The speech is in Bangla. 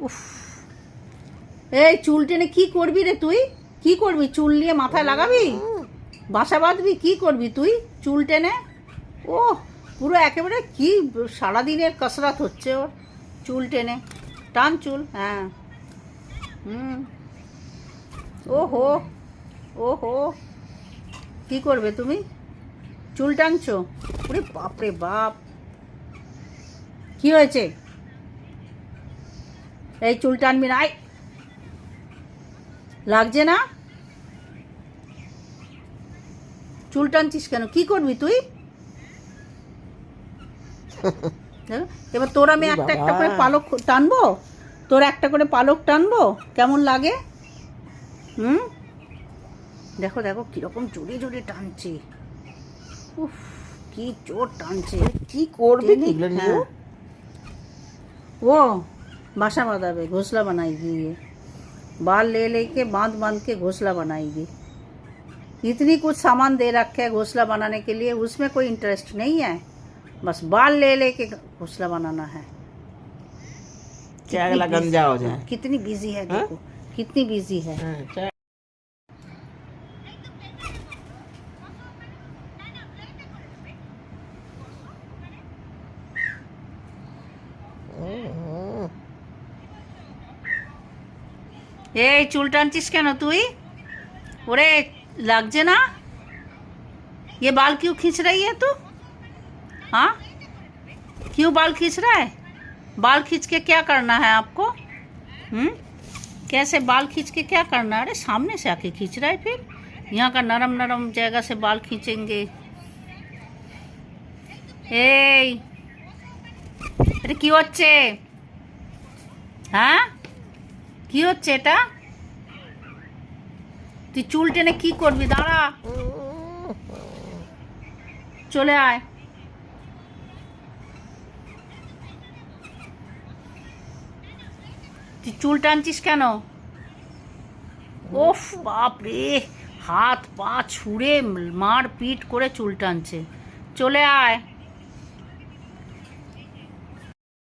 উফ, এই চুল টেনে কি করবি রে তুই? কি করবি? চুল নিয়ে মাথায় লাগাবি, বাসা বাঁধবি? কি করবি তুই চুল টেনে? ও পুরো একেবারে কি সারাদিনের কসরত হচ্ছে ওর চুল টেনে। টান চুল, হ্যাঁ। ওহো, ওহো, কি করবে তুমি? চুল টানছো? ওরে বাপরে বাপ, কি হয়েছে? এই চুল টানবি না, আই লাগছে না? চুল টানছিস কেন? কি করবি তুই? এবার তোর আমি একটা একটা করে পালক টানবো, তোর একটা করে পালক টানবো, কেমন লাগে? দেখো দেখো কিরকম জোরে জোরে টানছে। উফ, কি জোর টানছে। কি করবে? হ্যাঁ, ও बासा बांधावे, घोंसला बनाएगी ये। बाल ले लेके बांध बांध के घोंसला बनाएगी। इतनी कुछ सामान दे रखे है घोंसला बनाने के लिए, उसमें कोई इंटरेस्ट नहीं है, बस बाल ले लेके घोंसला बनाना है। क्या अगला गंजा हो जाए। कितनी बिजी है देखो, कितनी बिजी है। এই চুল টানছিস কেন তুই? ওরে লাগছে না? ये बाल क्यों खींच रही है तू? हाँ, क्यों बाल खींच रहा है? बाल खींच के क्या करना है आपको? कैसे बाल खींच के क्या करना है? अरे सामने से आके खींच रहा है, फिर यहाँ का नरम नरम जगह से बाल खींचेंगे। এই এটা কি হচ্ছে? হ্যাঁ, কি হচ্ছে এটা? তুই চুল টেনে কি করবি? দাঁড়া, চলে আয়। তুই চুল টানছিস কেন? ওফ বাপ রে, হাত পা ছুঁড়ে মার পিট করে চুল টানছে। চলে আয়।